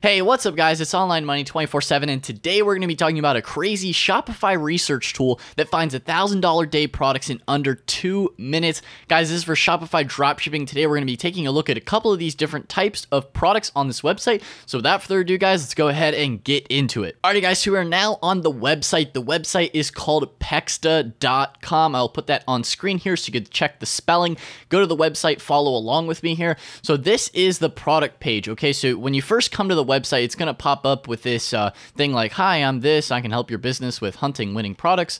Hey, what's up guys? It's Online Money 24/7 and today we're going to be talking about a crazy Shopify research tool that finds $1,000 day products in under 2 minutes. Guys, this is for Shopify Dropshipping. Today we're going to be taking a look at a couple of these different types of products on this website. So without further ado guys, let's go ahead and get into it. Alrighty guys, so we are now on the website. The website is called pexta.com. I'll put that on screen here so you can check the spelling. Go to the website, follow along with me here. So this is the product page, okay? So when you first come to the website, it's going to pop up with this thing like, hi, I'm this, I can help your business with hunting winning products.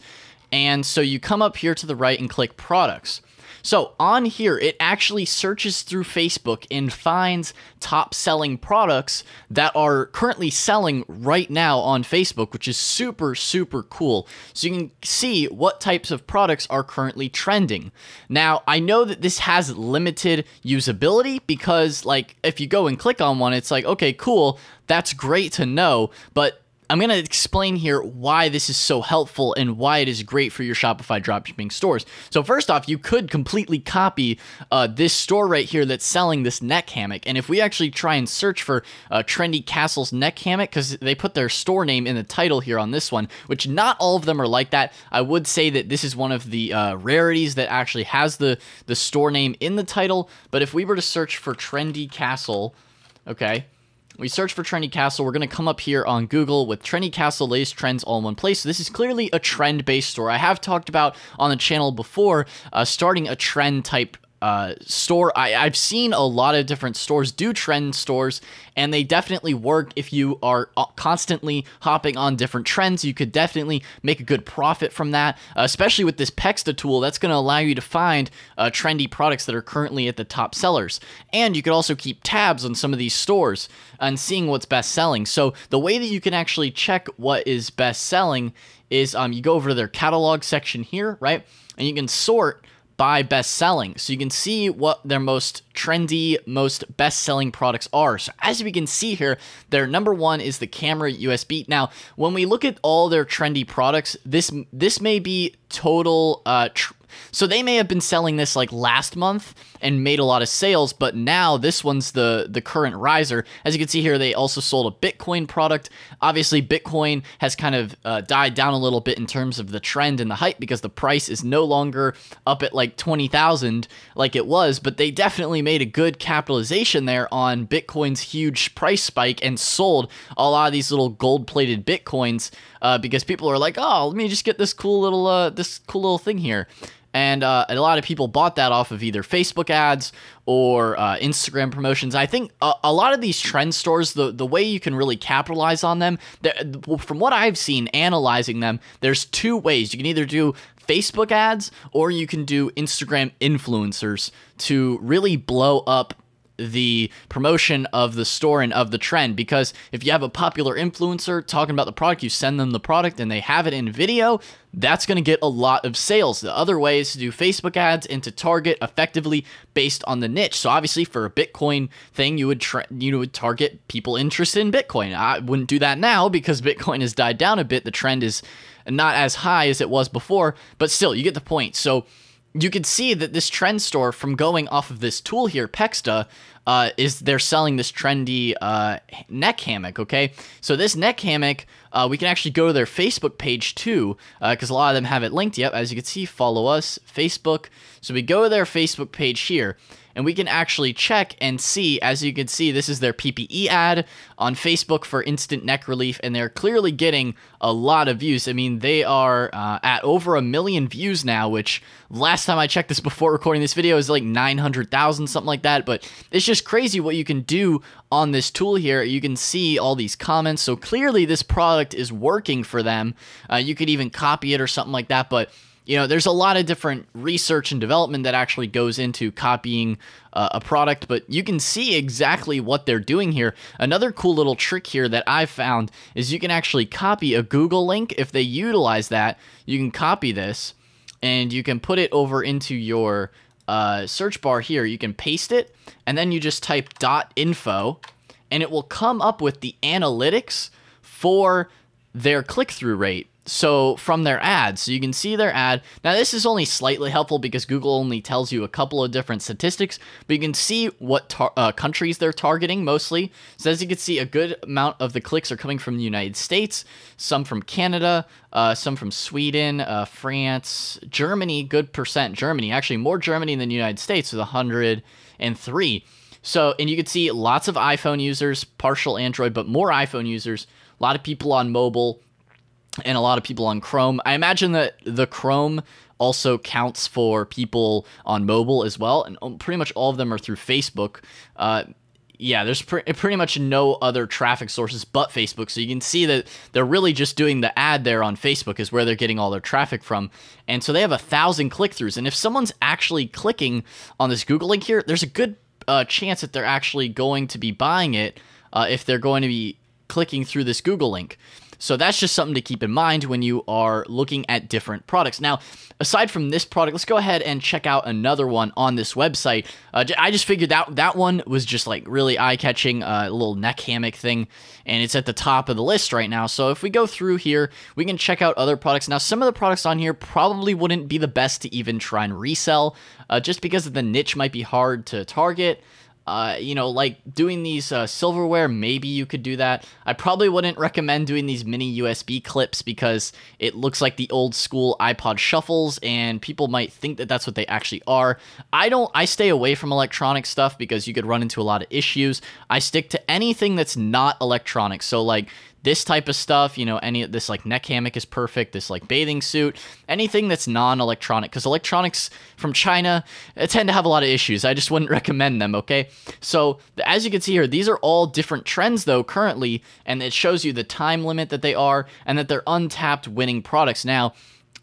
And so you come up here to the right and click products. So on here, it actually searches through Facebook and finds top selling products that are currently selling right now on Facebook, which is super, super cool. So you can see what types of products are currently trending. Now, I know that this has limited usability because like if you go and click on one, it's like, okay, cool. That's great to know, but I'm going to explain here why this is so helpful and why it is great for your Shopify dropshipping stores. So first off, you could completely copy this store right here that's selling this neck hammock. And if we actually try and search for Trendy Castle's neck hammock, because they put their store name in the title here on this one, which not all of them are like that. I would say that this is one of the rarities that actually has the store name in the title. But if we were to search for Trendy Castle, okay, we search for Trendy Castle, we're going to come up here on Google with Trendy Castle latest trends all in one place. So this is clearly a trend-based store. I have talked about on the channel before starting a trend type store. I've seen a lot of different stores do trend stores, and they definitely work. If you are constantly hopping on different trends, you could definitely make a good profit from that, especially with this Pexta tool. That's going to allow you to find trendy products that are currently at the top sellers. And you could also keep tabs on some of these stores and seeing what's best selling. So the way that you can actually check what is best selling is you go over to their catalog section here, right? And you can sort by best selling. So you can see what their most trendy, most best selling products are. So as we can see here, their number one is the camera USB. Now, when we look at all their trendy products, this may be total so they may have been selling this like last month and made a lot of sales, but now this one's the current riser. As you can see here, they also sold a Bitcoin product. Obviously, Bitcoin has kind of died down a little bit in terms of the trend and the hype because the price is no longer up at like 20,000 like it was, but they definitely made a good capitalization there on Bitcoin's huge price spike and sold a lot of these little gold-plated Bitcoins because people are like, oh, let me just get this cool little thing here. And a lot of people bought that off of either Facebook ads or Instagram promotions. I think a lot of these trend stores, the way you can really capitalize on them, from what I've seen analyzing them, there's two ways. You can either do Facebook ads or you can do Instagram influencers to really blow up the promotion of the store and of the trend. Because if you have a popular influencer talking about the product, you send them the product and they have it in video, that's going to get a lot of sales. The other way is to do Facebook ads and to target effectively based on the niche. So obviously for a Bitcoin thing, you would target people interested in Bitcoin. I wouldn't do that now because Bitcoin has died down a bit. The trend is not as high as it was before, but still you get the point. So you can see that this trend store, from going off of this tool here, Pexta, they're selling this trendy neck hammock, okay? So this neck hammock, we can actually go to their Facebook page too, because a lot of them have it linked. Yep, as you can see, follow us, Facebook. So we go to their Facebook page here, and we can actually check and see, as you can see, this is their PPE ad on Facebook for instant neck relief, and they're clearly getting a lot of views. I mean, they are at over 1 million views now, which last time I checked this before recording this video is like 900,000, something like that. But it's just crazy what you can do on this tool here. You can see all these comments. So clearly this product is working for them. You could even copy it or something like that, but you know, there's a lot of different research and development that actually goes into copying a product, but you can see exactly what they're doing here. Another cool little trick here that I've found is you can actually copy a Google link. If they utilize that, you can copy this and you can put it over into your search bar here. You can paste it and then you just type .info and it will come up with the analytics for their click-through rate. So from their ads, so you can see their ad. Now this is only slightly helpful because Google only tells you a couple of different statistics, but you can see what countries they're targeting mostly. So as you can see, a good amount of the clicks are coming from the United States, some from Canada, some from Sweden, France, Germany, good percent Germany, actually more Germany than the United States with 103. So, and you can see lots of iPhone users, partial Android, but more iPhone users, a lot of people on mobile, and a lot of people on Chrome. I imagine that the Chrome also counts for people on mobile as well, and pretty much all of them are through Facebook. Yeah, there's pretty much no other traffic sources but Facebook, so you can see that they're really just doing the ad there on Facebook is where they're getting all their traffic from. And so they have 1,000 click-throughs, and if someone's actually clicking on this Google link here, there's a good chance that they're actually going to be buying it if they're going to be clicking through this Google link. So that's just something to keep in mind when you are looking at different products. Now, aside from this product, let's go ahead and check out another one on this website. I just figured that one was just like really eye-catching, a little neck hammock thing, and it's at the top of the list right now. So if we go through here, we can check out other products. Now, some of the products on here probably wouldn't be the best to even try and resell, just because the niche might be hard to target. You know, like doing these silverware, maybe you could do that. I probably wouldn't recommend doing these mini USB clips because it looks like the old school iPod shuffles and people might think that that's what they actually are. I stay away from electronic stuff because you could run into a lot of issues. I stick to anything that's not electronic. So like this type of stuff, you know, any of this like neck hammock is perfect, this like bathing suit, anything that's non-electronic, because electronics from China tend to have a lot of issues. I just wouldn't recommend them, okay? So as you can see here, these are all different trends though currently, and it shows you the time limit that they are and that they're untapped winning products. Now,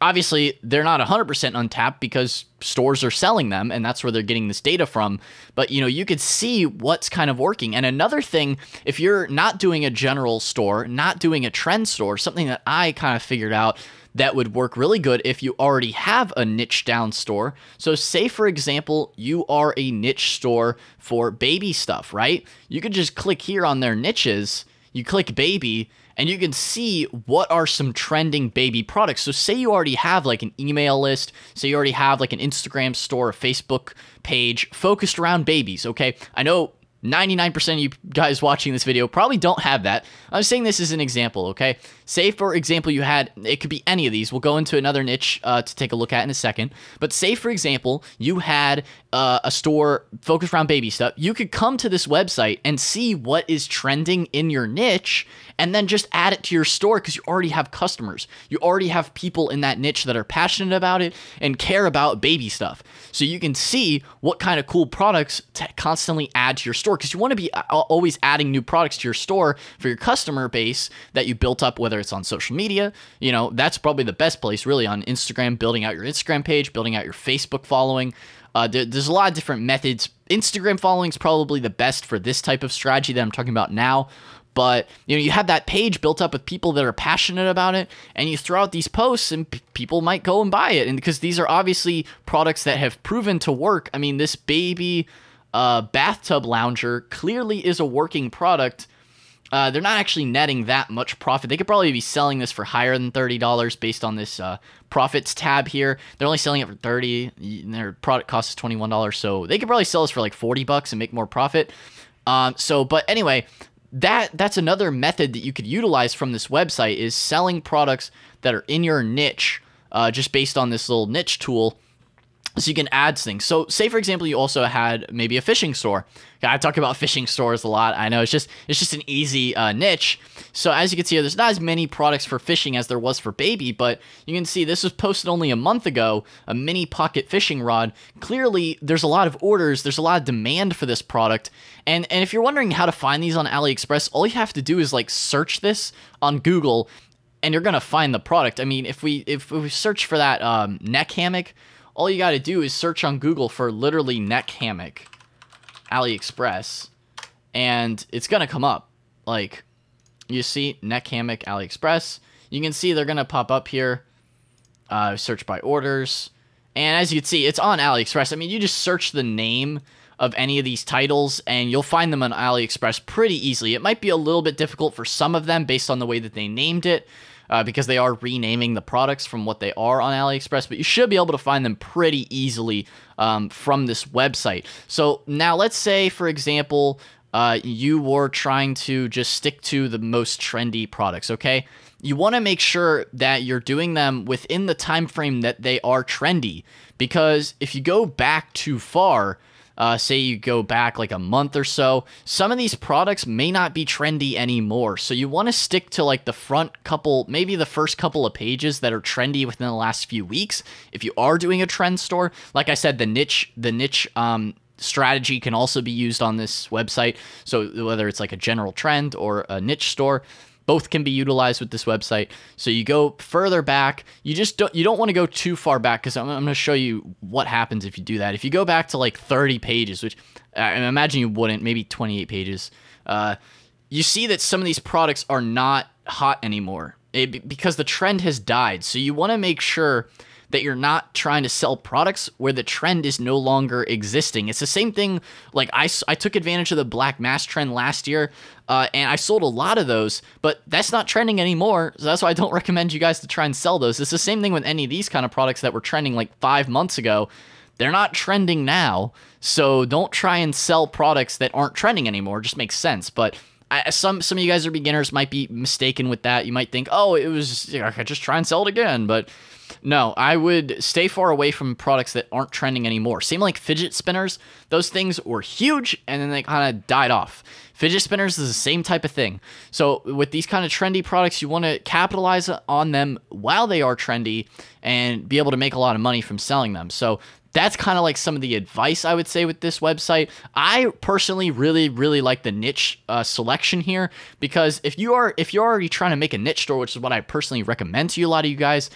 obviously, they're not 100% untapped because stores are selling them, and that's where they're getting this data from. But, you know, you could see what's kind of working. And another thing, if you're not doing a general store, not doing a trend store, something that I kind of figured out that would work really good if you already have a niche down store. So say, for example, you are a niche store for baby stuff, right? You could just click here on their niches, you click baby, and you can see what are some trending baby products. So say you already have like an email list, say you already have like an Instagram store, a Facebook page focused around babies, okay? I know 99% of you guys watching this video probably don't have that. I'm saying this as an example, okay? Say, for example, you had, it could be any of these. We'll go into another niche to take a look at in a second. But say, for example, you had a store focused around baby stuff. You could come to this website and see what is trending in your niche and then just add it to your store because you already have customers. You already have people in that niche that are passionate about it and care about baby stuff. So you can see what kind of cool products to constantly add to your store, because you want to be always adding new products to your store for your customer base that you built up, whether it's on social media. You know, that's probably the best place really, on Instagram, building out your Instagram page, building out your Facebook following. There's a lot of different methods. Instagram following is probably the best for this type of strategy that I'm talking about now. But, you know, you have that page built up with people that are passionate about it, and you throw out these posts and people might go and buy it. And because these are obviously products that have proven to work. I mean, this baby bathtub lounger clearly is a working product. They're not actually netting that much profit. They could probably be selling this for higher than $30 based on this profits tab here. They're only selling it for $30, and their product cost is $21. So they could probably sell this for like $40 and make more profit. But anyway, that's another method that you could utilize from this website, is selling products that are in your niche, just based on this little niche tool. So you can add things. So say, for example, you also had maybe a fishing store. I talk about fishing stores a lot. I know it's just an easy niche. So as you can see here, there's not as many products for fishing as there was for baby, but you can see this was posted only a month ago, a mini pocket fishing rod. Clearly, there's a lot of orders. There's a lot of demand for this product. And if you're wondering how to find these on AliExpress, all you have to do is like search this on Google, and you're going to find the product. I mean, if we search for that neck hammock, all you got to do is search on Google for literally neck hammock, AliExpress, and it's going to come up. Like, you see neck hammock, AliExpress. You can see they're going to pop up here. Search by orders. And as you can see, it's on AliExpress. I mean, you just search the name of any of these titles, and you'll find them on AliExpress pretty easily. It might be a little bit difficult for some of them based on the way that they named it. because they are renaming the products from what they are on AliExpress, but you should be able to find them pretty easily from this website. So now let's say, for example, you were trying to just stick to the most trendy products, okay? You want to make sure that you're doing them within the time frame that they are trendy, because if you go back too far, say you go back like a month or so, some of these products may not be trendy anymore. So you want to stick to like the front couple, maybe the first couple of pages that are trendy within the last few weeks. If you are doing a trend store, like I said, the niche strategy can also be used on this website. So whether it's like a general trend or a niche store, both can be utilized with this website. So you go further back. You don't want to go too far back, because I'm going to show you what happens if you do that. If you go back to like 30 pages, which I imagine you wouldn't, maybe 28 pages, you see that some of these products are not hot anymore because the trend has died. So you want to make sure that you're not trying to sell products where the trend is no longer existing. It's the same thing, like I took advantage of the black mask trend last year, and I sold a lot of those, but that's not trending anymore, so that's why I don't recommend you guys to try and sell those. It's the same thing with any of these kind of products that were trending like 5 months ago. They're not trending now, so don't try and sell products that aren't trending anymore. It just makes sense, but some of you guys are beginners, might be mistaken with that. You might think, oh, it was, I could just try and sell it again, but no, I would stay far away from products that aren't trending anymore. Same like fidget spinners. Those things were huge and then they kind of died off. Fidget spinners is the same type of thing. So with these kind of trendy products, you want to capitalize on them while they are trendy and be able to make a lot of money from selling them. So that's kind of like some of the advice I would say with this website. I personally really like the niche selection here, because if you're already trying to make a niche store, which is what I personally recommend to you, a lot of you guys,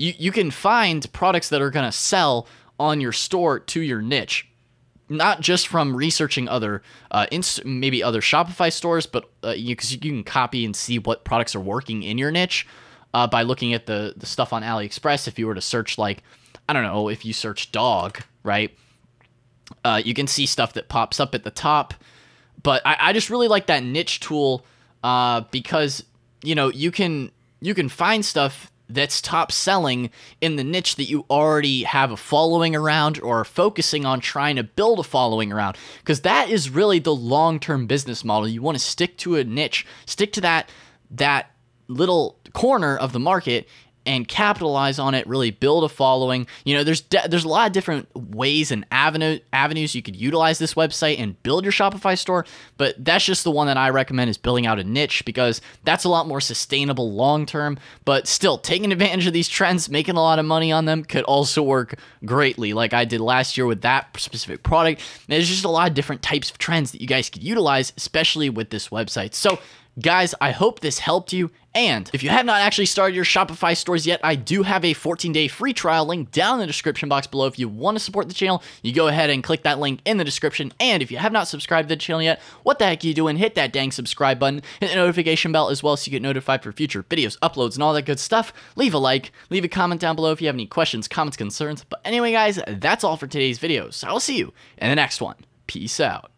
you can find products that are going to sell on your store to your niche, not just from researching other maybe other Shopify stores, but because you can copy and see what products are working in your niche by looking at the stuff on AliExpress. If you were to search, like, I don't know, if you search dog, right, you can see stuff that pops up at the top. But I just really like that niche tool because, you know, you can find stuff that's top selling in the niche that you already have a following around or are focusing on trying to build a following around, because that is really the long-term business model. You want to stick to a niche, stick to that little corner of the market and capitalize on it, really build a following. You know, there's a lot of different ways and avenues you could utilize this website and build your Shopify store, but that's just the one that I recommend, is building out a niche, because that's a lot more sustainable long term. But still, taking advantage of these trends, making a lot of money on them could also work greatly, like I did last year with that specific product. There's just a lot of different types of trends that you guys could utilize, especially with this website. So guys, I hope this helped you. And if you have not actually started your Shopify stores yet, I do have a 14-day free trial link down in the description box below. If you want to support the channel, you go ahead and click that link in the description. And if you have not subscribed to the channel yet, what the heck are you doing? Hit that dang subscribe button, hit the notification bell as well, so you get notified for future videos, uploads, and all that good stuff. Leave a like, leave a comment down below if you have any questions, comments, concerns. But anyway, guys, that's all for today's video. So I'll see you in the next one. Peace out.